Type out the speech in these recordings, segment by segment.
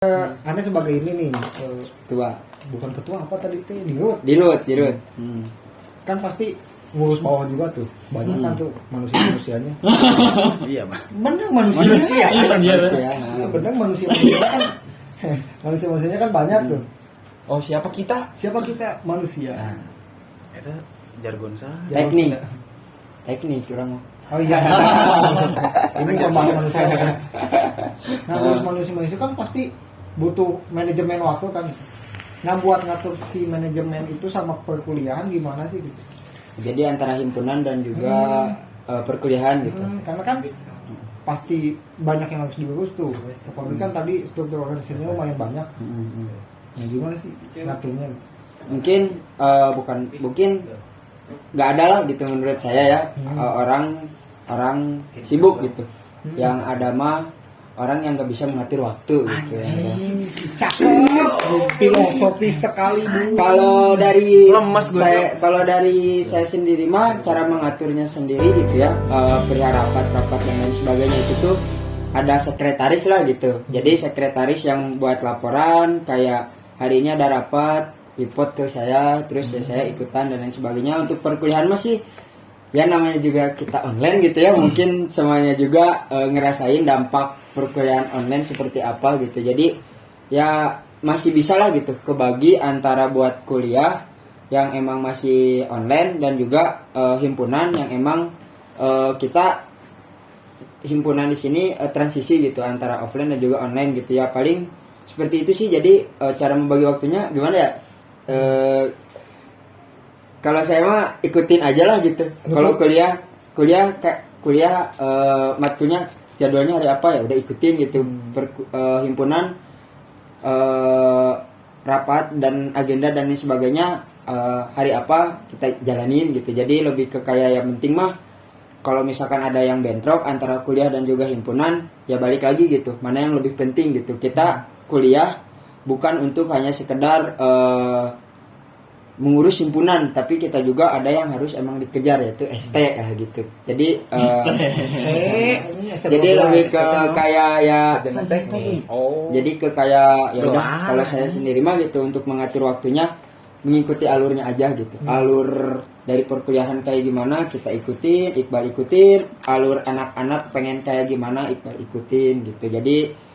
Anda sebagai ini nih Ketua. bukan ketua apa tadi teh dirut Dirut. kan pasti ngurus bawah juga tuh banyak kan tuh manusianya Iya, Pak. bener manusia Manusia. bener manusia kan manusianya kan banyak tuh. Oh, siapa kita? Siapa kita? Manusia. Itu jargon saya. Teknik kurang. Oh iya. Ini pembahas manusia. Nah, ngurus manusia kan pasti butuh manajemen waktu kan. Nah, buat ngatur si manajemen itu sama perkuliahan gimana sih gitu? Jadi antara himpunan dan juga perkuliahan gitu. Karena kan pasti banyak yang harus diurus tuh. Apalagi kan tadi struktur organisasinya lumayan banyak. Nah, gimana sih ngaturnya? Mungkin nggak ada lah gitu menurut saya ya. Orang sibuk gitu. Yang ada mah orang yang nggak bisa mengatur waktu gitu ya. Cakep, filosofis sekali Bu. Kalau dari Lemes gue, saya sendiri mah cara mengaturnya sendiri gitu ya, perihal rapat dan lain sebagainya itu tuh ada sekretaris lah gitu. Jadi sekretaris yang buat laporan kayak hari ini ada rapat, report ke saya, terus ya saya ikutan dan lain sebagainya. Untuk perkuliahan masih ya namanya juga kita online gitu ya, mungkin semuanya juga ngerasain dampak perkuliahan online seperti apa gitu. Jadi ya masih bisa lah gitu kebagi antara buat kuliah yang emang masih online dan juga himpunan yang emang kita himpunan di sini transisi gitu antara offline dan juga online gitu ya. Paling seperti itu sih. Jadi cara membagi waktunya gimana ya? Kalau saya mah ikutin aja lah gitu. Kalau kuliah matkulnya jadwalnya hari apa ya udah ikutin gitu. Himpunan rapat dan agenda dan lain sebagainya hari apa kita jalanin gitu. Jadi lebih ke kayak yang penting mah kalau misalkan ada yang bentrok antara kuliah dan juga himpunan ya balik lagi gitu. Mana yang lebih penting gitu. Kita kuliah bukan untuk hanya sekedar mengurus himpunan, tapi kita juga ada yang harus emang dikejar yaitu ST lah gitu. Jadi jadi lebih ke kayak ya jadi ke kayak ya udah kalau saya sendiri mah gitu untuk mengatur waktunya mengikuti alurnya aja gitu. Alur dari perkuliahan kayak gimana kita ikutin, Iqbal ikutin, alur anak-anak pengen kayak gimana Iqbal ikutin gitu. Jadi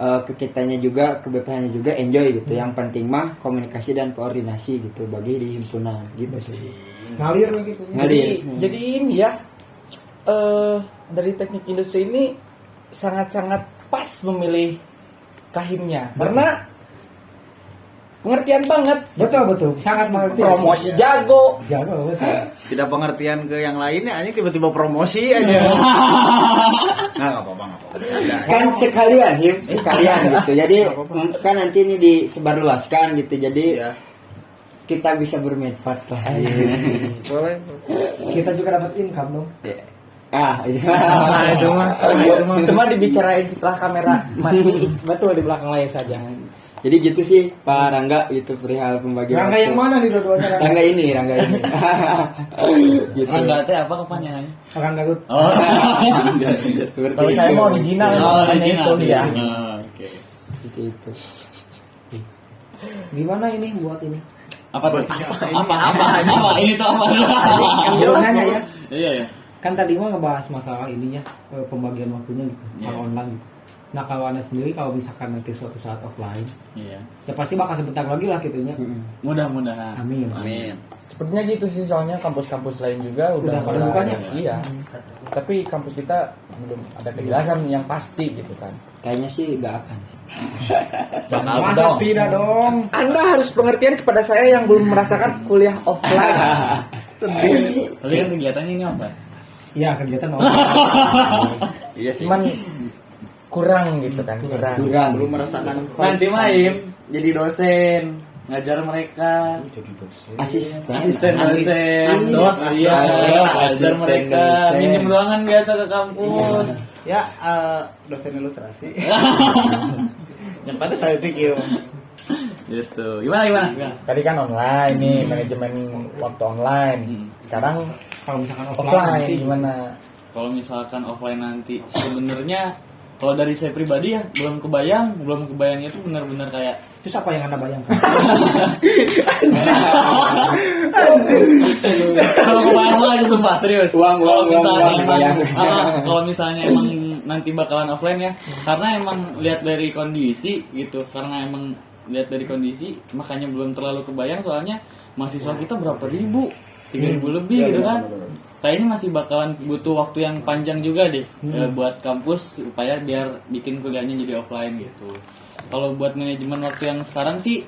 ke kitanya juga, ke BPH-nya juga enjoy gitu. Yang penting mah komunikasi dan koordinasi gitu bagi di himpunan gitu sih. Ngalir gitu. Jadi ini ya, dari teknik industri ini sangat-sangat pas memilih kahimnya karena pengertian banget. Betul, sangat mengerti. Promosi jago. Betul. Tidak pengertian ke yang lainnya, hanya tiba-tiba promosi aja. Nggak apa-apa. Kan sekalian gitu. Jadi kan nanti ini disebarluaskan gitu. Jadi Ya. kita bisa bermanfaat lah. Boleh. Kita juga dapat income dong. Itu mah dibicarain setelah kamera mati. Betul, di belakang layar saja. Jadi gitu sih Pak Rangga gitu perihal pembagian Rangga waktu. yang mana nih dua-duanya? Rangga ini. Gitu. Rangga teh apa kepanjangannya? Rangga Rut. Oh. Kalau saya mau original hanya itu dia. Oke. Gitu. Gimana ini buat ini? Apa tuh? Apa? Ini tuh apa? Yang nanya ya. Iya ya. Kan tadi mah ngebahas masalah ininya pembagian waktunya gitu, Iya. online gitu. Nah, kalau Anda sendiri kalau misalkan nanti suatu saat offline, Iya. ya pasti bakal sebentar lagi lah gitunya. Mudah-mudahan. Amin. Sepertinya gitu sih, soalnya kampus-kampus lain juga udah pada bukanya. Iya. Tapi kampus kita belum ada kejelasan yang pasti gitu kan. Kayaknya sih nggak akan sih. Masa tidak dong? Anda harus pengertian kepada saya yang belum merasakan kuliah offline. Sedih. Tapi kan kegiatannya ini apa? Iya, kegiatan offline. Iya sih. Cuman kurang gitu kan, kurang. Belum merasakan Nanti main jadi dosen, ngajar mereka. Asisten Dosen. Iya, ngajar asisten mereka. dosen. Minjem ruangan biasa ke kampus. Ya, dosen ilustrasi. Yang pada saya pikir. Gitu. Gimana? Tadi kan online nih, manajemen waktu online. Sekarang Kalau misalkan offline nanti gimana? Kalau misalkan offline nanti sebenarnya kalau dari saya pribadi ya belum kebayang itu benar-benar kayak Terus apa yang Anda bayangkan? kalau kebayang lagi sumpah serius. Uang, Kalau misalnya uang, emang kebayang. kalau misalnya emang nanti bakalan offline ya, karena emang lihat dari kondisi gitu, karena emang lihat dari kondisi makanya belum terlalu kebayang soalnya mahasiswa kita berapa ribu, 3.000 lebih gitu kan. Kayaknya masih bakalan butuh waktu yang panjang juga deh buat kampus supaya biar bikin kuliahnya jadi offline gitu. Kalau buat manajemen waktu yang sekarang sih,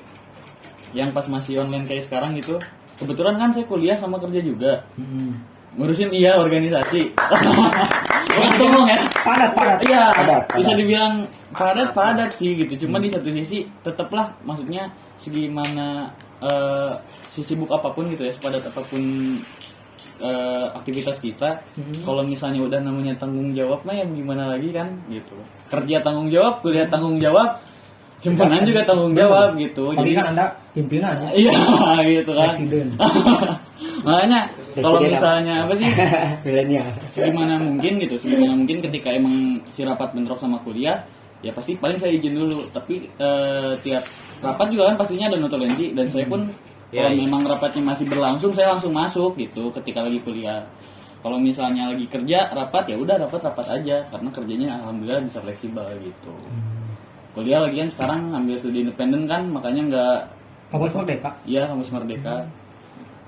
yang pas masih online kayak sekarang gitu, kebetulan kan saya kuliah sama kerja juga. Ngurusin organisasi. Bukan sombong ya. Padat. Iya, Padat. bisa dibilang padat sih gitu. Cuma di satu sisi tetaplah maksudnya segimana sesibuk apapun gitu ya, sepadat apapun aktivitas kita, kalau misalnya udah namanya tanggung jawab mah ya gimana lagi kan gitu. Kerja tanggung jawab, kuliah tanggung jawab, himpunan juga tanggung jawab gitu. Jadi kan Anda pimpinan ya. Iya gitu kan. Presiden. Makanya kalau Presiden misalnya apa sih milenial. segimana mungkin ketika emang si rapat bentrok sama kuliah ya pasti paling saya izin dulu, tapi tiap rapat juga kan pastinya ada notulensi dan saya pun kalau memang rapatnya masih berlangsung saya langsung masuk gitu ketika lagi kuliah. Kalau misalnya lagi kerja rapat ya udah rapat aja karena kerjanya alhamdulillah bisa fleksibel gitu. Kuliah lagian sekarang ambil studi independen kan, makanya nggak Kampus Merdeka. iya kampus Merdeka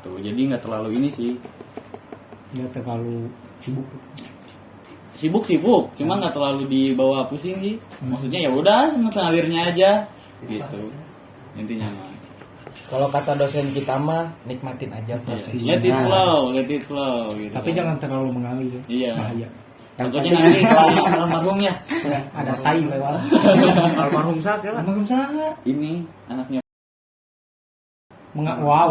tuh, jadi nggak terlalu ini sih, Nggak terlalu sibuk. sibuk cuma nggak terlalu dibawa pusing sih. Maksudnya ya udah sengalirnya aja gitu intinya mah. Kalau kata dosen kita mah nikmatin aja proses. Let it flow gitu. Tapi kan. jangan terlalu mengalir. Iya. Bahaya. Takutnya nanti kalau almarhumnya Ada tai lewat. Almarhum saat ya lah. Almarhum sana. ini anaknya Wah.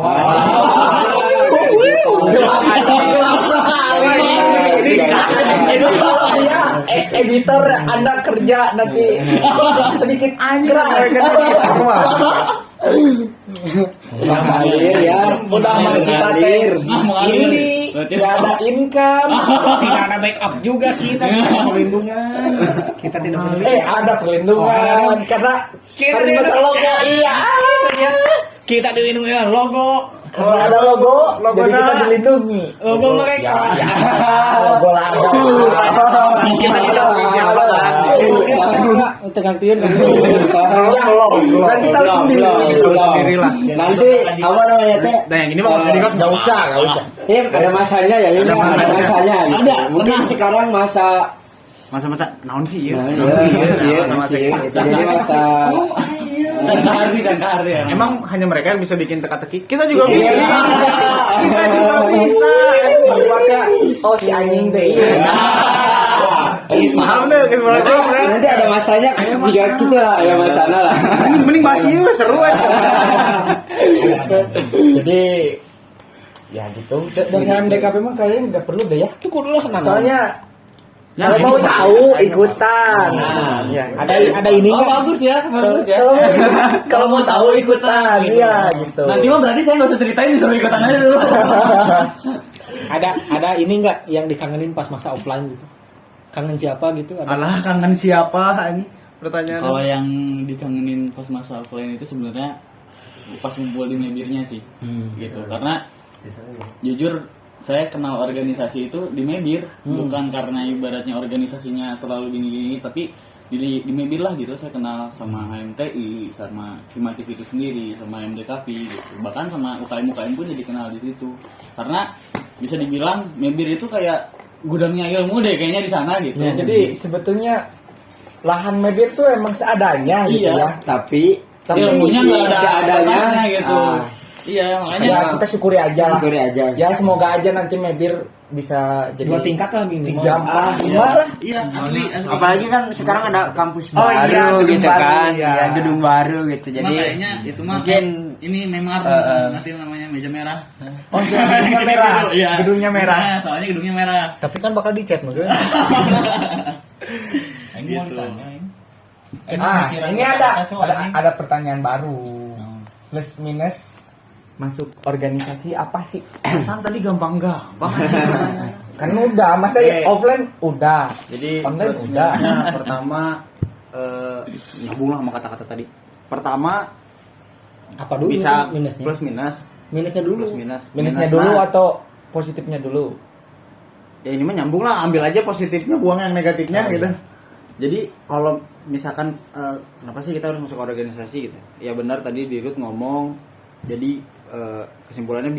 Ini kalau dia editor Anda kerja nanti sedikit keras. Udah ngalir ya. Udah mah kita teh ini nggak ada income. Tidak ada backup juga kita tidak perlindungan. Kita tidak perlindungan. Ada perlindungan karena harus masa logo. Iya. Kita dilindungi dengan logo. Karena ada logo, jadi kita sana. dilindungi. Logo mereka. Ya. Logo lada. Kita tidak official. Untuk aktifin. Nanti tahu sendiri. Sendiri lah. Nanti apa namanya teh? Nah yang ini mah nggak usah dikat. Nggak usah. Ada masanya ya, ini ada masanya. Gitu. Ada, Mungkin pernah. sekarang masa Masa-masa naon sih ya? jadi masa dan kehardi ya. Emang hanya mereka yang bisa bikin teka-teki. Kita juga Iya. bisa. Kita juga bisa. Pakai si anjing deh. Paham deh, nanti ada masanya jika kita ada masalah lah. Mending masih yuk, seru aja. Jadi ya gitu. Dengan DKP mah kalian nggak perlu deh ya. Itu kudu lah. Soalnya kalau mau tahu ikutan. Ya, ada ini Oh, nggak? bagus ya. Kalau mau tahu ikutan, iya gitu. Nanti mah berarti saya nggak usah ceritain, disuruh ikutan aja dulu. Ada ini nggak yang dikangenin pas masa offline gitu? Kangen siapa gitu? Ada? Alah, kangen siapa ini? Pertanyaan. Kalau yang dikangenin pas masa offline itu sebenarnya pas ngumpul di Mebirnya sih, gitu. Karena jujur saya kenal organisasi itu di Mebir, bukan karena ibaratnya organisasinya terlalu gini-gini, tapi di Mebir lah gitu. Saya kenal sama HMTI, sama Himatif itu sendiri, sama MDKP gitu. Bahkan sama UKM pun jadi kenal di situ. Karena bisa dibilang Mebir itu kayak gudangnya ilmu deh kayaknya di sana gitu. Ya, jadi sebetulnya lahan Mebir tuh emang seadanya gitu Iya. ya. Tapi ilmunya nggak ada seadanya. batasnya gitu. Ah. Iya, makanya Ya kita syukuri aja lah. Syukuri aja. Ya semoga aja nanti Mebir bisa jadi 2 tingkat lah gini. 3, 4, 5 lah. iya asli. Apalagi kan sekarang ada kampus Oh, baru iya, gedung gitu baru, kan, iya. ya, gedung baru gitu. Cuma Jadi kayaknya itu mah mungkin ini memar nanti namanya meja merah. Oh, gedungnya merah. Iya. Gedungnya merah. Nah, soalnya gedungnya merah. Tapi kan bakal dicat mungkin. Gitu. Ini ada pertanyaan baru. Plus minus masuk organisasi apa sih? Pesan tadi gampang-gampang. Kan udah, masa ya offline udah. Jadi online plus udah. minusnya pertama nyambung lah sama kata-kata tadi. Pertama Apa dulu bisa minusnya? plus minus. Minusnya dulu. Plus minus. Minusnya Minus, dulu nah, atau positifnya dulu? ya ini mah nyambung lah, ambil aja positifnya, buang yang negatifnya gitu. Jadi kalau misalkan kenapa sih kita harus masuk organisasi gitu? Ya benar tadi Dirut ngomong. Jadi kesimpulannya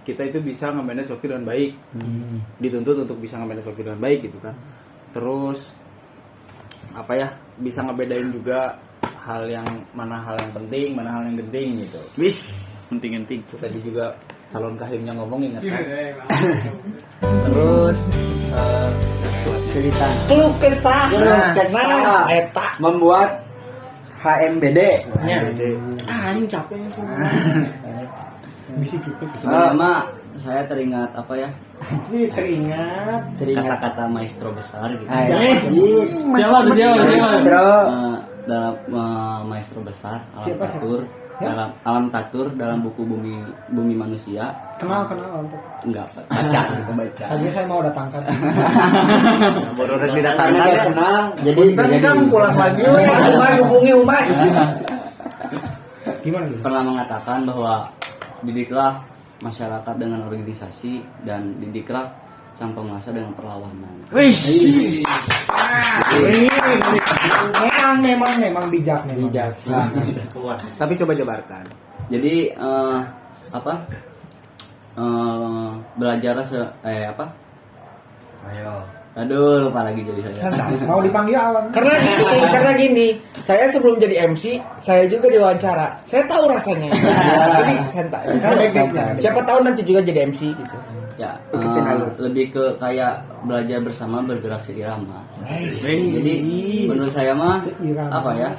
kita itu bisa nge-manage waktu dengan baik. Dituntut untuk bisa nge-manage waktu dengan baik gitu kan. Terus apa ya? Bisa ngebedain juga hal yang penting, mana hal yang genting gitu. Wis, penting-penting. Itu tadi juga calon kahimnya ngomong, ingat kan? Terus cerita Keluh kesah. Nah, Eta. membuat HMBD. Anjing capek semua. Bisa gitu. Sebenarnya mah saya teringat apa ya, Sih teringat. kata-kata maestro besar gitu. Siapa tuh siapa? Bro. Dalam maestro besar alam Siapa, tatur alam tatur dalam buku bumi manusia. Kenal untuk. Enggak baca gitu baca. Tadi saya mau datangkan. baru udah Karena didatangkan dia ya. kenal, jadi Punten Kang pulang lagi. Umas hubungi Umas. Gimana gitu? Pernah mengatakan bahwa didiklah masyarakat dengan organisasi dan didiklah sang penguasa dengan perlawanan. Memang bijak memang. bijak sih. Tapi coba jabarkan. Jadi belajar aduh lupa lagi jadi saya. Mau dipanggil Alan. Karena gini, saya sebelum jadi MC, saya juga diwawancara. Saya tahu rasanya. Jadi santai. Siapa tahu nanti juga jadi MC gitu. Ya, lebih ke kayak belajar bersama bergerak seirama. Jadi menurut saya mah Seirama. apa ya?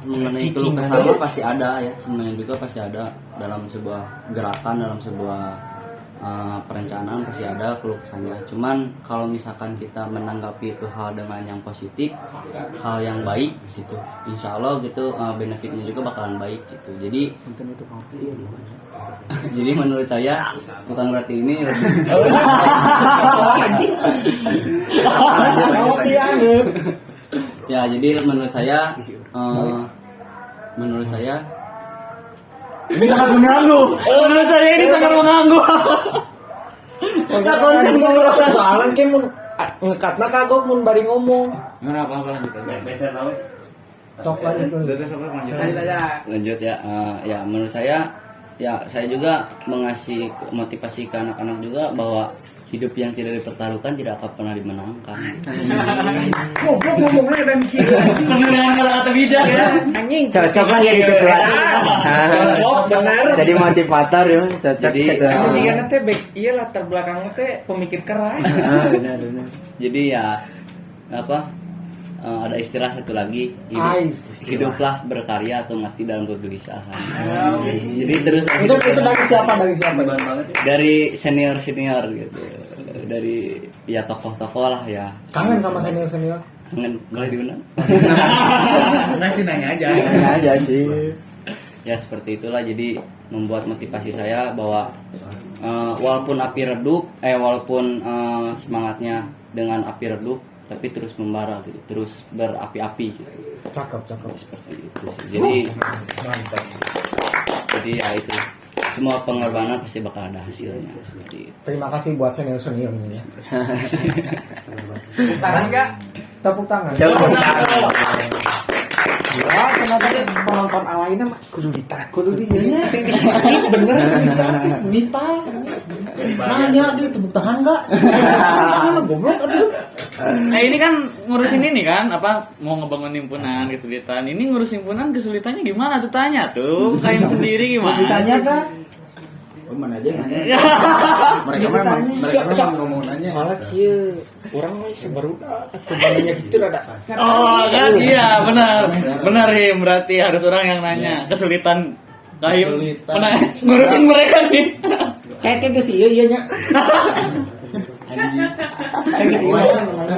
Mengenai keluh kesah mah pasti ada ya, semuanya juga pasti ada dalam sebuah gerakan, dalam sebuah perencanaan pasti ada keluh kesahnya. Cuman kalau misalkan kita menanggapi itu hal dengan yang positif, hal yang baik gitu, insya Allah gitu benefitnya juga bakalan baik gitu. Jadi jadi menurut saya tukang roti ini lebih ya jadi menurut saya Ini sangat mengganggu. Menurut saya ini sangat mengganggu. Enggak konsen gue ngerasa soalnya kayak mun ngekatna kagok mun bari ngomong. Enggak apa-apa lanjut aja. Sok lanjut. lanjut ya. Ya menurut saya ya saya juga mengasih motivasi ke anak-anak juga bahwa hidup yang tidak dipertaruhkan tidak akan pernah dimenangkan. Goblok ngomongnya dan kira. Penuh dengan kata-kata bijak ya. Anjing. Cocok lah ya gitu tuh. Cocok benar. Jadi motivator ya, cocok Jadi, gitu. Anjing kan teh back iya latar belakangnya teh pemikir keras. Benar. Jadi ya ada istilah satu lagi, hiduplah berkarya atau mati dalam kegelisahan. Jadi terus Itu dari siapa? dari senior gitu, dari ya tokoh-tokoh lah ya. Kangen sama senior. Kangen boleh diundang? Ngasih nanya aja. aja sih. Ya seperti itulah, jadi membuat motivasi saya bahwa walaupun api redup, walaupun semangatnya dengan api redup, tapi terus membara gitu, terus berapi-api gitu. Cakep. Seperti itu sih. Jadi ya itu, semua pengorbanan pasti bakal ada hasilnya seperti itu. Terima kasih buat senior-seniornya ya. Tepuk tangan. Tepuk tangan. Ya, kenapa deh Penonton alaina mah kudu ditakut. kudu dinya bener minta nanya dia tepuk tangan enggak? Goblok atuh. Ini kan ngurusin ini kan apa mau ngebangun himpunan kesulitan. Ini ngurus himpunan kesulitannya gimana tuh tanya tuh. Kayak sendiri gimana? Ditanya kan? Mana aja nanya. Mereka memang ngomong nanya. Soalnya kieu urang mah sebarudak atuh bananya gitu rada. Oh kan iya benar Him, berarti harus orang yang nanya kesulitan Kahim ngurusin mereka nih. Kayak geus ieu nya.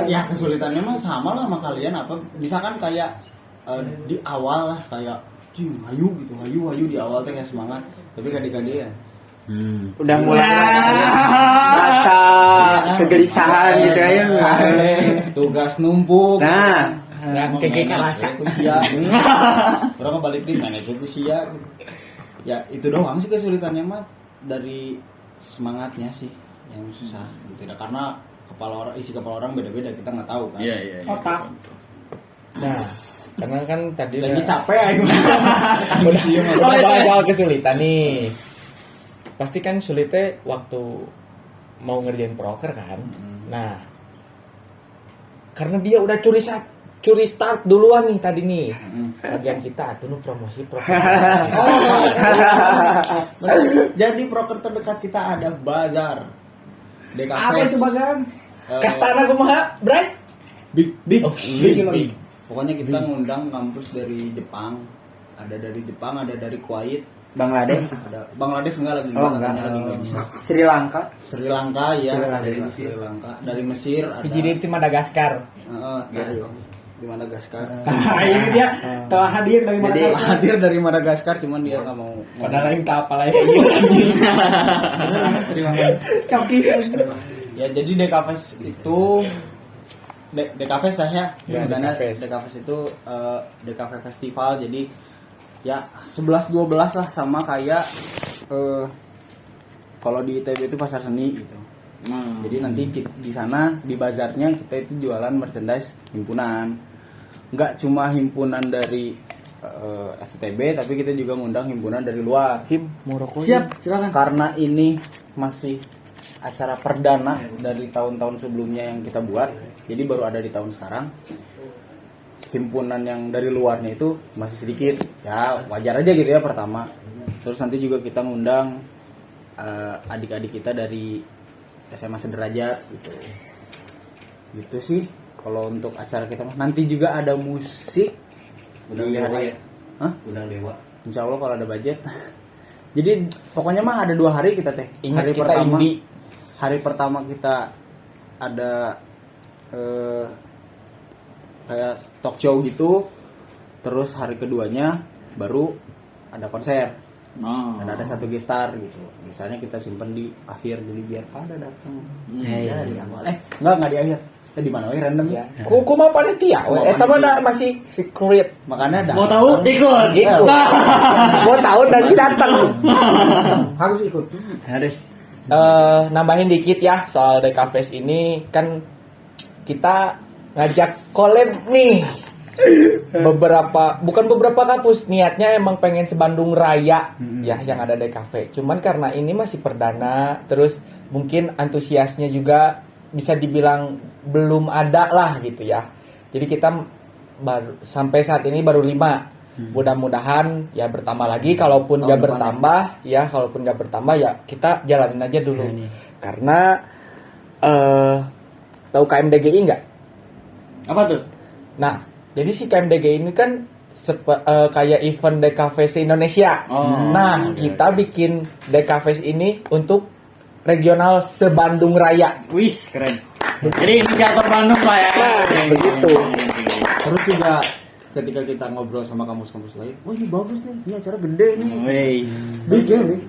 Ya kesulitannya mah sama lah sama kalian apa misalkan kayak di awal lah kayak hayu gitu, hayu di awal teh kayak semangat, tapi kade-kade ya. Udah mulai rasa kegelisahan gitu ya. Tugas numpuk. Nah, kayak rasa. Sia. Orang balik di mana sih sia. Ya itu doang sih kesulitannya mah, dari semangatnya sih yang susah gitu. Karena isi kepala orang beda-beda, kita nggak tahu kan. Iya. Otak. Nah, karena kan tadi Jadi capek aja. udah bahas soal kesulitan nih. Pasti kan sulitnya waktu mau ngerjain proker kan. Nah, karena dia udah curi start duluan nih tadi nih. Bagian kita tuh promosi proker. Jadi proker terdekat kita ada bazar. DKFest. Apa itu bazar? Kastana kumaha, Bray? Big. Oh, Big. Pokoknya kita ngundang kampus dari Jepang. Ada dari Jepang, ada dari Kuwait, Bangladesh, ada Bangladesh enggak lagi, katanya lagi enggak bisa. Sri Lanka. Sri Lanka ya, dari Sri Lanka, dari Mesir ada. Jadi itu Madagaskar. Di Madagaskar. Nah, ini dia telah hadir dari Jadi, Madagaskar. Hadir dari Madagaskar, cuman dia nggak mau. Padahal lain kapal aja. Capis. Ya jadi DKFest itu DKFest saya Ya, sebenarnya DKFest. DKFest itu DKF Festival, jadi ya 11-12 lah, sama kayak kalau di ITB itu pasar seni gitu. Jadi nanti di sana di bazarnya kita itu jualan merchandise himpunan, nggak cuma himpunan dari STB, tapi kita juga ngundang himpunan dari luar. Siap, silakan. Karena ini masih acara perdana dari tahun-tahun sebelumnya yang kita buat, jadi baru ada di tahun sekarang. Himpunan yang dari luarnya itu masih sedikit, ya wajar aja gitu ya pertama. Terus nanti juga kita ngundang adik-adik kita dari SMA sederajat gitu. Gitu sih kalau untuk acara kita. Nanti juga ada musik. Undang di dewa hari. ya? Hah? Undang dewa. Insya Allah kalau ada budget. Jadi pokoknya mah ada 2 hari kita teh. Ingat Hari kita pertama, indie. hari pertama kita ada kayak talk show gitu. Terus hari keduanya baru ada konser. Dan ada 1 gestar gitu. Misalnya kita simpen di akhir, jadi biar pada datang. Ya, di awal. Enggak di akhir. Di mana we random ya. Kuku mah panitia, eta mah masih secret. Makanya ada. Mau tahu? Ikut. Mau tahu dan datang. Harus ikut. Harus. Nambahin dikit ya soal DKFest ini, kan kita ngajak collab nih. Bukan beberapa kampus, niatnya emang pengen se-Bandung Raya ya yang ada DKV. Cuman karena ini masih perdana, terus mungkin antusiasnya juga bisa dibilang belum ada lah gitu ya. Jadi kita baru sampai saat ini baru 5. Mudah-mudahan ya bertambah lagi, kalaupun Tahun nggak depan bertambah ya, kalaupun nggak bertambah ya kita jalanin aja dulu. Karena tahu KMDGI nggak? Apa tuh? Nah, jadi si KMDG ini kan kayak event DKFest Indonesia. Nah, kita bikin DKFest ini untuk regional se-Bandung Raya. Wis, keren. Jadi inisiator Bandung lah ya. Nah, begitu. Terus juga ketika kita ngobrol sama kampus-kampus lain, wah ini bagus nih, ini acara gede nih. Wey. Big ya, big.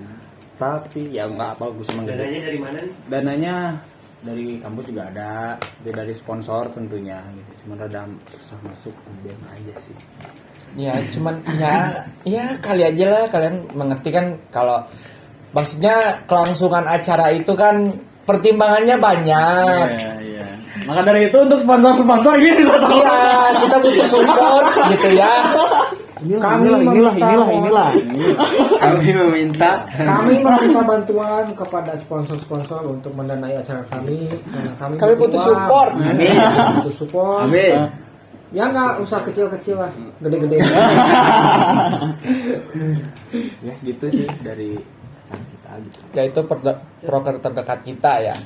Tapi ya nggak bagus emang gede. Dananya dari mana nih? Dananya dari kampus juga ada, dari sponsor tentunya gitu. Cuma rada susah masuk, biar aja sih. Ya, cuman ya kali aja lah kalian mengerti kan, kalau maksudnya kelangsungan acara itu kan pertimbangannya banyak. Iya. Maka dari itu untuk sponsor-sponsor gini gua tahu. Iya, kita butuh support gitu ya. Kami meminta bantuan kepada sponsor-sponsor untuk mendanai acara kami. Kami butuh support. Butuh support. Amin. Ya nggak usah kecil-kecil lah, gede-gede. Ya gitu sih dari acara kita gitu. Ya itu proker terdekat kita ya.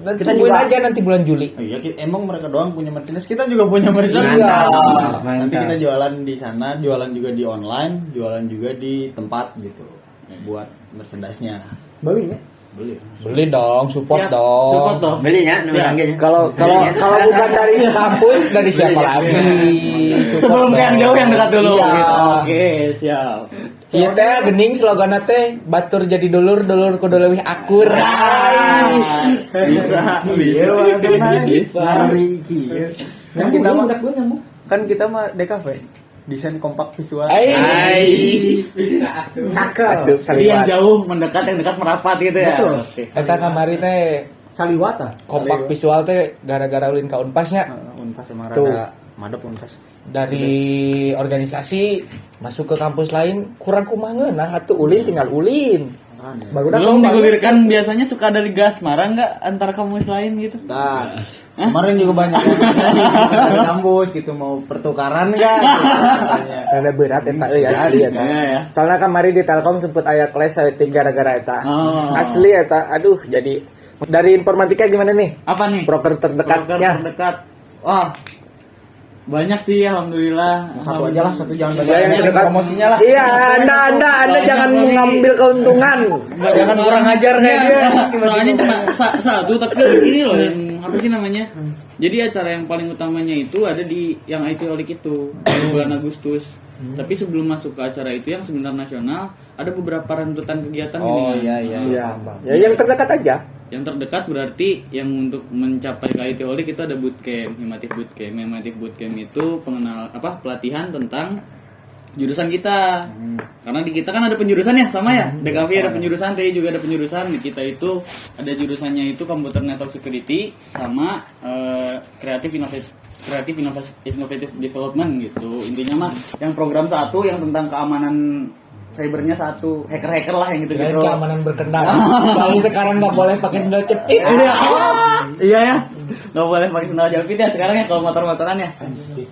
Dan Kita tungguin juga- aja nanti bulan Juli. Oh iya, emang mereka doang punya merchandise, kita juga punya merchandise. Iya. Nanti kita jualan di sana, jualan juga di online, jualan juga di tempat gitu, buat merchandise-nya. Beli ya? Beli dong, support Siap. dong. Support dong. Belinya nomor Siap. tangganya. Kalau bukan dari kampus, dari siapa lagi? Support Sebelum ke yang dong. jauh yang dekat dulu. Iya. Gitu. Oke, siap. Iya teh gening sloganna teh batur jadi dulur kudu leuwih akur. Bisa. Bisa. Kan kita mah gue nyambung. kan kita mah DKV desain kompak visual. Cakep. Asup Jadi yang saliwat. jauh mendekat, yang dekat merapat gitu ya. Betul. Oke. Eta kamari teh Saliwata. kompak visual teh gara-gara ulin ka Unpasnya. Unpas emang Tuh. rada madep Unpas. Dari organisasi masuk ke kampus lain kurang kumaha nah atuh ulin tinggal ulin. Belum digulirkan biasanya suka dari gas marah nggak antar kampus lain gitu? Nah, kemarin juga banyak yang dari kampus gitu mau pertukaran enggak gitu, katanya. Karena berat eta euy asli eta. Iya, ya. Soalnya kemarin di Telkom sempet aya kelas saeutik gara-gara eta. Oh. Asli eta. Aduh, jadi dari informatika gimana nih? Apa nih? Broker Broker terdekatnya. terdekat. Wah, banyak sih alhamdulillah. Satu aja lah, satu jangan Ya, banyak yang terdekat promosinya lah. Iya, Anda Soalnya jangan kali- mengambil keuntungan. Jangan kurang ajar kayak Iya, dia. soalnya cuma satu tapi ini loh yang apa sih namanya? Jadi acara yang paling utamanya itu ada di yang IT Olik itu di bulan Agustus. Tapi sebelum masuk ke acara itu yang seminar nasional ada beberapa rentutan kegiatan Oh, gini kan. iya. Iya. Ya yang terdekat aja. Yang terdekat berarti yang untuk mencapai ke IT Olik itu ada bootcamp, Himatif Bootcamp. Himatif Bootcamp itu pelatihan tentang jurusan kita. Karena di kita kan ada penjurusan ya sama ya. DKV ada penjurusan, TI juga ada penjurusan. Di kita itu ada jurusannya itu Computer Network Security sama Innovative Development gitu. Intinya mah yang program satu yang tentang keamanan cybernya satu, hacker lah yang gitu-gitu. Kirain keamanan berkendara. Kalau sekarang nggak boleh pakai sendal cepit. Iya ya. Nggak boleh pakai sendal jepit ya sekarang ya kalau motor-motoran ya.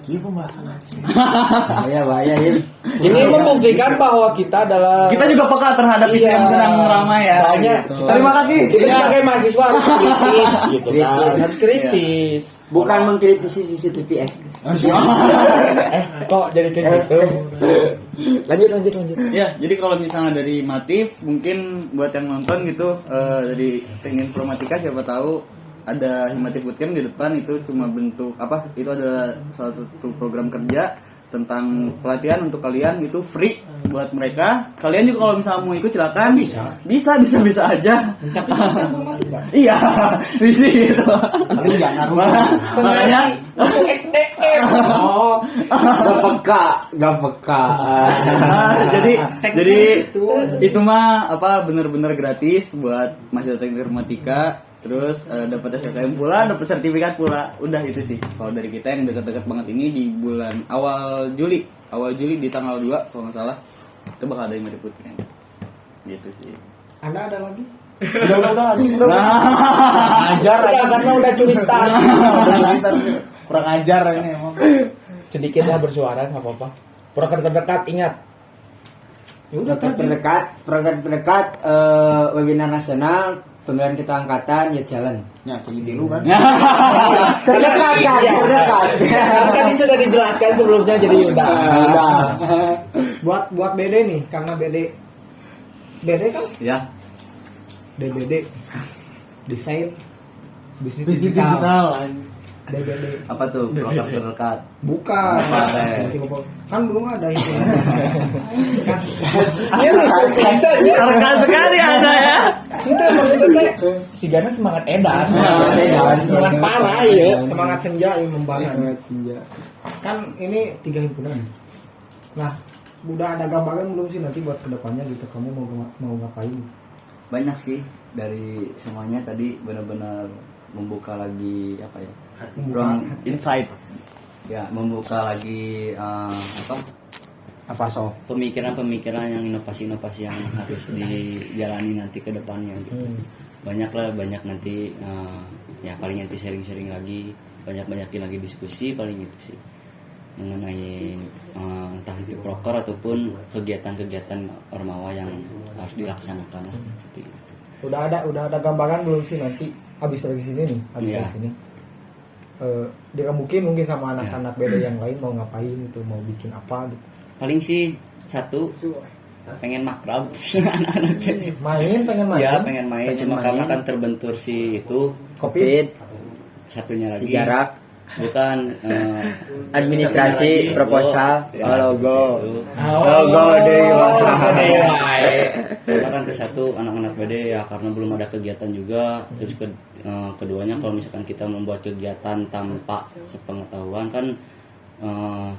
Ini pembahasan aja. Bahaya ya. Ini membuktikan bahwa kita adalah Kita juga peka terhadap isu yang sedang ramai ya. Soalnya gitu. Terima kasih. kita sebagai mahasiswa harus kritis gitu kan. Harus kritis. Bukan mengkritisi CCTV Kok jadi kayak gitu? Lanjut. Ya, jadi kalau misalnya dari Matif, mungkin buat yang nonton gitu dari teknik informatika siapa tahu ada Himatif Bootcamp di depan itu cuma bentuk apa? Itu adalah salah satu program kerja tentang pelatihan untuk kalian itu free buat mereka. Kalian juga kalau misalnya mau ikut silakan. Bisa aja. Iya, bisa gitu. Tapi jangan Makanya Gak peka. jadi itu mah apa bener-bener gratis buat mahasiswa teknik informatika. Terus dapat SKM pula, dapat sertifikat pula. Udah itu sih. Kalau dari kita yang dekat-dekat banget ini di bulan awal Juli di tanggal 2 kalau nggak salah itu bakal ada yang Bootcamp. Gitu sih. Anda ada lagi? Udah. Ajar aja karena udah curi start. Kurang ajar ini emang. Sedikit lah bersuara nggak apa-apa. Broker terdekat ingat. Program terdekat webinar nasional pemilihan ketua angkatan ya jalan. Ya, cek dulu kan. Terdekat. Kan ini sudah dijelaskan sebelumnya jadi udah. Buat BD nih, karena BD kan Ya. DBD desain bisnis Bisnis digital. digital. DBD Apa tuh program terdekat? bukan Apa, kan belum ada itu Basisnya langsung bisa ya. Rekan sekali ada ya. Itu maksudnya teh si Gana semangat edan. Semangat parah ya. semangat senja yang membahas Semangat senja. kan ini 3 himpunan. Nah, udah ada gambaran belum sih nanti buat kedepannya gitu kamu mau ngapain? Banyak sih dari semuanya tadi benar-benar membuka lagi apa ya? Ruang Insight. ya membuka lagi Apa so? pemikiran-pemikiran yang inovasi-inovasi yang harus dijalani nanti ke depannya gitu. Banyak nanti ya paling nanti sharing-sharing lagi, banyakin lagi diskusi paling itu sih mengenai entah itu proker ataupun kegiatan-kegiatan ormawa yang harus dilaksanakan lah, seperti itu. Udah ada gambaran belum sih nanti habis dari sini nih, Iya. dari sini. Dia mungkin sama anak-anak beda yang lain mau ngapain itu, mau bikin apa gitu. Paling sih satu pengen makrab anak-anak teh. pengen main. Ya pengen main, Pengen cuma main. karena kan terbentur si itu Covid, satunya lagi si jarak, bukan administrasi, proposal, logo. Logo karena kan ke satu anak-anak PD ya karena belum ada kegiatan juga, terus keduanya kalau misalkan kita membuat kegiatan tanpa sepengetahuan kan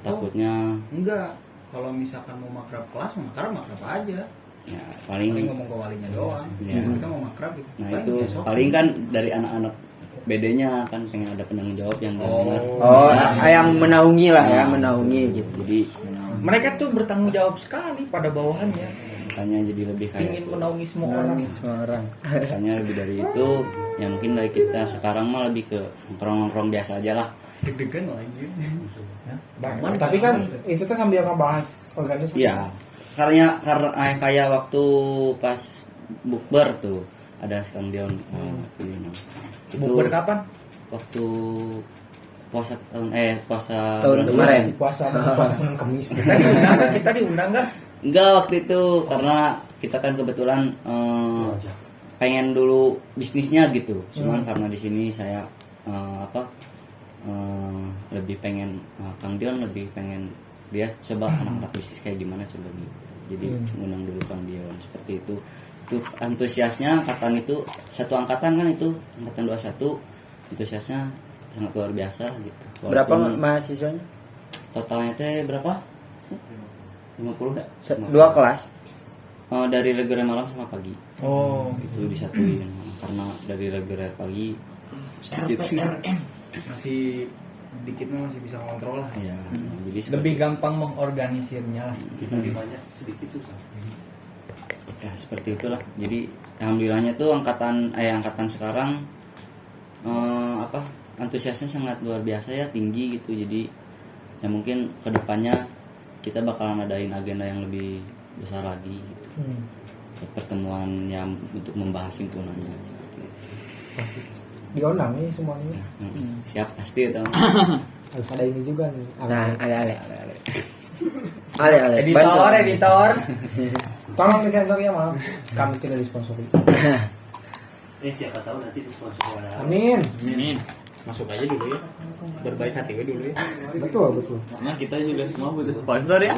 takutnya Enggak. Kalau misalkan mau makrab kelas, makrab aja. ya Paling paling ngomong ke walinya doang. Ya. Kita mau makrab gitu. nah Paling itu besok. paling kan dari anak-anak BD-nya kan pengen ada penanggung jawab yang benar. Oh, yang menaungi lah ya, menaungi gitu. Jadi Mereka tuh bertanggung jawab sekali pada bawahannya, makanya jadi lebih kayak ingin menaungi semua orang. Semua orang. misalnya lebih dari itu ya mungkin dari kita sekarang mah lebih ke nongkrong-nongkrong biasa aja lah. Deg-degan lagi. Tapi kan itu tuh sambil ngebahas organisasi. Iya, karena kayak waktu pas bukber tuh ada Kang Dion itu Bukber kapan? waktu puasa Tahun bulan kemarin. Puasa Senin Kamis. Kita diundang kan? enggak waktu itu karena kita kan kebetulan pengen dulu bisnisnya gitu cuman karena di sini saya lebih pengen Kang Dion lebih pengen lihat coba anak-anak bisnis kayak gimana coba gitu jadi ngundang dulu Kang Dion seperti itu antusiasnya angkatan itu satu angkatan kan itu angkatan 21 antusiasnya sangat luar biasa gitu. Berapa Walaupun mahasiswanya? totalnya teh berapa 50 enggak? 2 kelas. Dari reguler malam sama pagi Oh, itu disatuin karena dari reguler pagi sedikit Masih dikit mah masih bisa kontrol lah. ya jadi lebih gampang mengorganisirnya lah. ya seperti itulah jadi alhamdulillahnya tuh angkatan sekarang antusiasnya sangat luar biasa ya tinggi gitu jadi ya mungkin kedepannya kita bakalan adain agenda yang lebih besar lagi gitu. Pertemuan yang untuk membahas himpunannya seperti itu. Diundang nih semuanya. Siap pasti itu. Harus ada ini juga nih. Nah, ale. Editor. Tolong disensor ya, maaf. Kami tidak disponsori. Siapa tahu nanti disponsori oleh Amin. Ini Masuk aja dulu ya. Berbaik hati we dulu ya. Betul. karena kita juga semua butuh sponsor ya.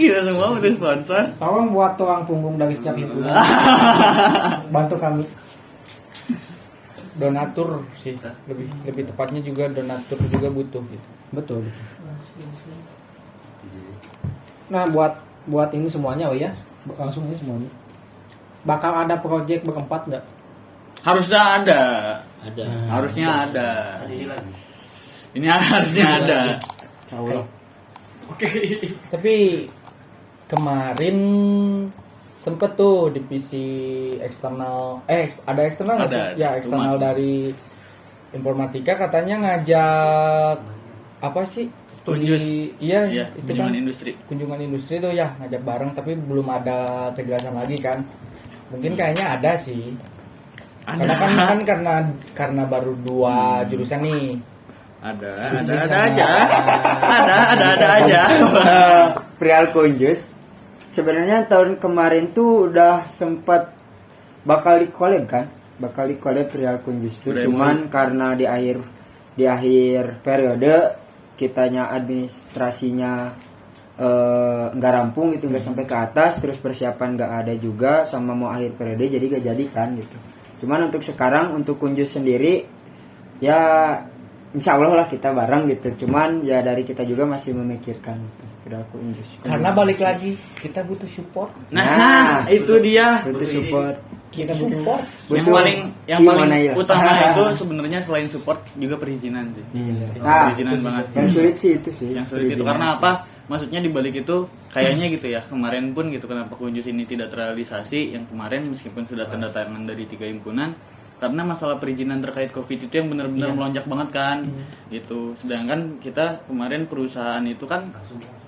Kita semua butuh sponsor. Tolong buat tulang punggung dari setiap himpunan. Bantu kami. Donatur sih, lebih tepatnya juga donatur juga butuh gitu. Betul. Nah, buat ini semuanya, oh ya. Langsung ini semuanya. Bakal ada project berempat nggak? Harusnya ada. Ada. Harusnya ada. ini lagi. Ini harusnya ada. Tapi kemarin sempet tuh divisi eksternal, ada eksternal nggak Ada, sih? Ya itu eksternal masuk. dari informatika katanya ngajak apa sih? Kunjus. Iya, Iya, itu kunjungan kan industri. kunjungan industri tuh ya ngajak bareng tapi belum ada kejelasan lagi kan. Mungkin kayaknya ada sih. Karena kan karena baru 2 jurusan nih. Ada aja. Ada aja. Perihal Kunjus. Sebenarnya tahun kemarin tuh udah sempat bakal di-collab kan? Bakal di-collab perihal Kunjus tuh. Udah Cuman karena di akhir periode kitanya administrasinya nggak rampung gitu, nggak sampai ke atas, terus persiapan nggak ada juga, sama mau akhir periode jadi gak jadi kan gitu. Cuman untuk sekarang untuk Kunjus sendiri ya insya Allah lah kita bareng gitu. Cuman ya dari kita juga masih memikirkan gitu, perihal Kunjus. Karena balik lagi kita butuh support. Nah, itu dia. butuh support. Kita butuh support. Yang Butuh paling gimana ya? utama itu sebenarnya selain support juga perizinan sih. Itu Nah, perizinan banget. yang sulit sih itu sih. Yang sulit itu perizinan karena sih. apa? Maksudnya di balik itu kayaknya gitu ya. Kemarin pun gitu kenapa Kunjus ini tidak terrealisasi yang kemarin meskipun sudah tanda tangan dari 3 himpunan karena masalah perizinan terkait Covid itu yang benar-benar melonjak banget kan. Gitu. Sedangkan kita kemarin perusahaan itu kan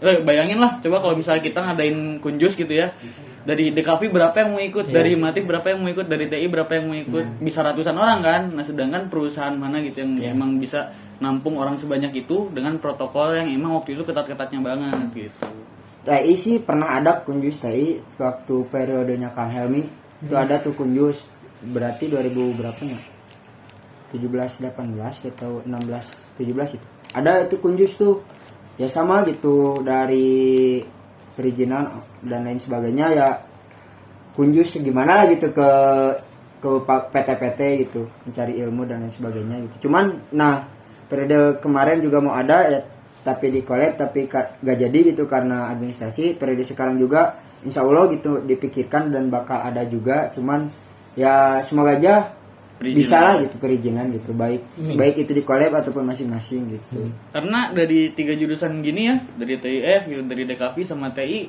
bayangin lah coba kalau misalnya kita ngadain Kunjus gitu ya. Dari DKV berapa yang mau ikut, dari Matik berapa yang mau ikut, dari TI berapa yang mau ikut, bisa ratusan orang kan. Nah, sedangkan perusahaan mana gitu yang emang bisa nampung orang sebanyak itu dengan protokol yang emang waktu itu ketat-ketatnya banget gitu. TI sih pernah ada Kunjus TI waktu periodenya Kang Helmi. Itu ada tuh Kunjus. Berarti 2000 berapa ya? 17 18 atau 16 17 itu. Ada itu Kunjus tuh. Ya sama gitu dari perizinan dan lain sebagainya ya Kunjus gimana lah gitu ke PT-PT gitu mencari ilmu dan lain sebagainya gitu. Cuman nah periode kemarin juga mau ada ya tapi di collab tapi gak jadi gitu karena administrasi. Periode sekarang juga insya Allah gitu dipikirkan dan bakal ada juga, cuman ya semoga aja Perizinan. bisa lah gitu perizinan gitu, baik itu di collab ataupun masing-masing gitu. Karena dari 3 jurusan gini ya, dari TIF gitu, dari DKV sama TI,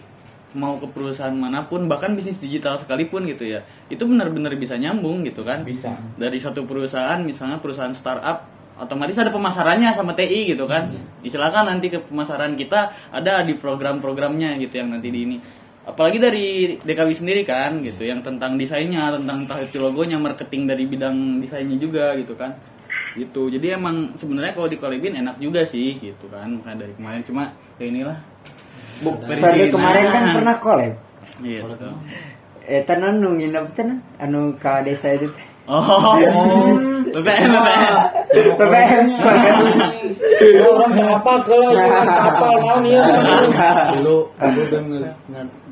mau ke perusahaan manapun, bahkan bisnis digital sekalipun gitu ya, itu benar-benar bisa nyambung gitu kan. Bisa. Dari satu perusahaan, misalnya perusahaan startup, otomatis ada pemasarannya sama TI gitu kan. Silakan nanti ke pemasaran kita ada di program-programnya gitu yang nanti di ini. Apalagi dari DKW sendiri kan gitu, yang tentang desainnya, tentang entah itu logonya, marketing dari bidang desainnya juga gitu kan. Gitu. Jadi emang sebenarnya kalau dikolabin enak juga sih gitu kan. Makanya dari kemarin cuma ya inilah. Periode kemarin kan pernah collab. Iya. Gitu. Tenan nu nginep tenan anu ka desa itu teh. Oh, BBM. PPM. Orang apa kalau kapal mau nih? Dulu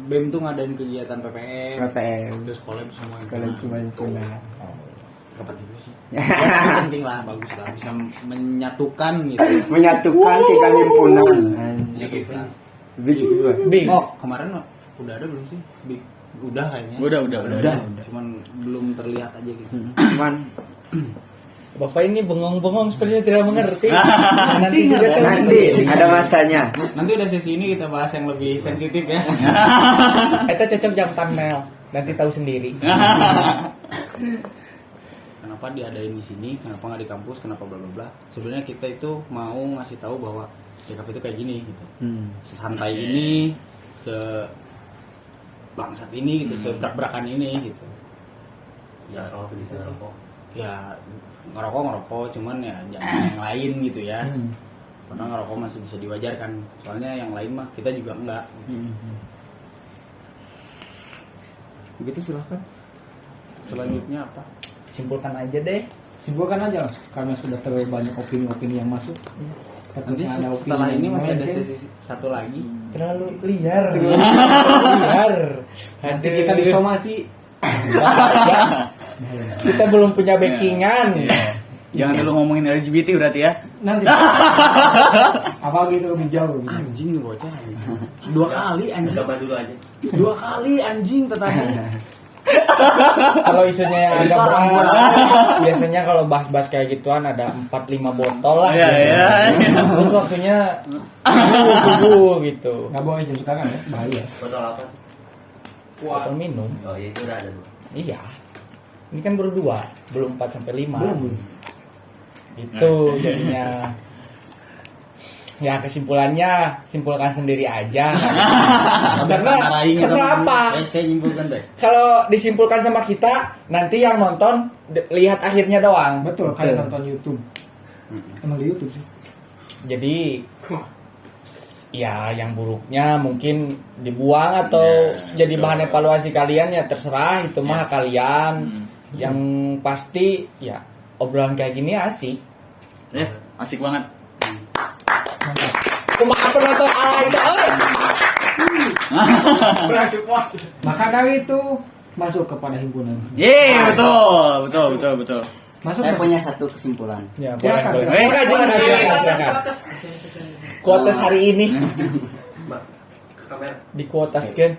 BEM tuh ngadain kegiatan PPM. PPM. Terus collab semua itu. Collab semua itu, nah. Dapat juga sih. Ya, penting lah, bagus lah, bisa menyatukan gitu. Menyatukan tiga himpunan. Menyatukan. Big juga. Bing. Oh, kemarin udah ada belum sih? Big. Udah kayaknya. Udah. Cuman belum terlihat aja gitu. Cuman Bapak ini bengong-bengong sepertinya tidak mengerti. Nanti juga nanti ada masanya. Nanti udah sesi ini kita bahas yang lebih sensitif ya. Itu cocok jam thumbnail. Nanti tahu sendiri. Kenapa diadain di sini? Kenapa nggak di kampus? Kenapa bla bla bla? Sebenarnya kita itu mau ngasih tahu bahwa DKV itu kayak gini gitu. Sesantai ini, bangsat ini gitu, sebrak-brakan ini gitu. Ya kalau begitu rokok. Ya ngerokok, cuman ya jangan yang lain gitu ya. Karena ngerokok masih bisa diwajarkan. Soalnya yang lain mah kita juga enggak. Gitu. Begitu silahkan. Selanjutnya apa? Simpulkan aja deh. Simpulkan aja karena sudah terlalu banyak opini-opini yang masuk. Nanti Takutnya ada opini setelah ini yang masih ada melenceng. sesi satu lagi. Terlalu liar. Liar. Nanti kita disomasi. Kita belum punya backingan. Jangan dulu ngomongin LGBT berarti ya. Nanti apa gitu lebih jauh gitu. Anjing nih bocah. Anjing. 2 kali anjing. Coba dulu aja. 2 kali anjing tetapi. Kalau isunya yang agak berat, biasanya kalau bahas-bahas kayak gituan ada 4-5 botol lah. Iya, biasanya. iya. Terus waktunya subuh gitu. Nggak boleh jam sekarang ya, bahaya. Botol apa? Botol minum. Oh iya itu udah ada dulu. Iya. Ini kan baru 2, belum 4 sampai 5. Belum. Itu jadinya. Ya kesimpulannya simpulkan sendiri aja. Karena apa? Saya nyimpulkan deh. Kalau disimpulkan sama kita, nanti yang nonton lihat akhirnya doang. Betul, kayak nonton YouTube. Emang di YouTube sih. Jadi ya yang buruknya mungkin dibuang atau jadi bahan evaluasi kalian ya terserah, itu mah kalian. Yang pasti ya obrolan kayak gini asik. Asik banget. Kumaha penonton itu. Maka dari itu masuk kepada himpunan. Betul. Masuk Saya ke- punya satu kesimpulan. Ya, Silakan, boleh. Silakan. Kuotas hari ini Mbak, ke kamera. dikuotaskan.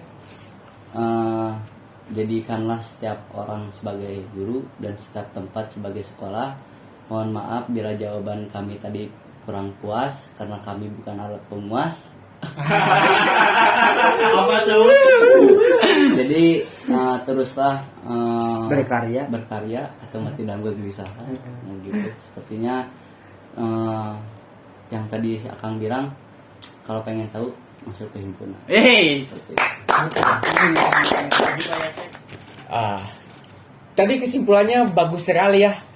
Jadikanlah setiap orang sebagai guru dan setiap tempat sebagai sekolah. Mohon maaf bila jawaban kami tadi kurang puas karena kami bukan alat pemuas. Apa tuh? Jadi teruslah Berkarya. atau mati dalam kegelisahan. Nah, gitu. Sepertinya yang tadi si Akang bilang kalau pengen tahu masuk ke himpunan. Tadi kesimpulannya bagus sekali ya.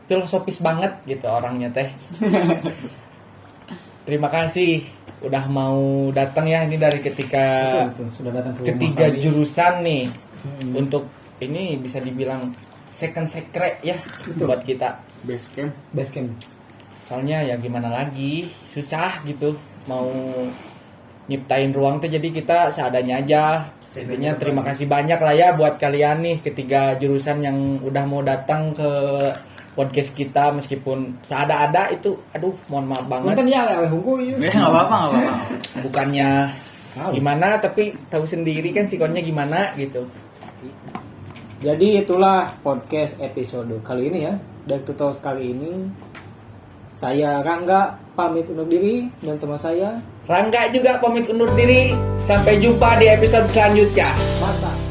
Filosofis banget gitu orangnya teh. terima kasih udah mau datang ya ini dari ketika Betul, sudah datang ke rumah ketiga kami. jurusan nih Hmm. untuk ini bisa dibilang second secret ya Betul. buat kita. Base camp. Base camp. Soalnya ya gimana lagi, susah gitu mau nyiptain ruang tuh jadi kita seadanya aja. Intinya terima kasih banyak lah ya buat kalian nih ketiga jurusan yang udah mau datang ke podcast kita meskipun seada-ada itu aduh mohon maaf banget. Punten ya oleh hukum ieu. Ya nggak apa-apa, nggak apa-apa. Bukannya gimana tapi tahu sendiri kan sikonnya gimana gitu. Jadi itulah podcast episode kali ini ya. Dan tutorial kali ini saya Rangga pamit undur diri dan teman saya Rangga juga pamit undur diri. Sampai jumpa di episode selanjutnya. Mata.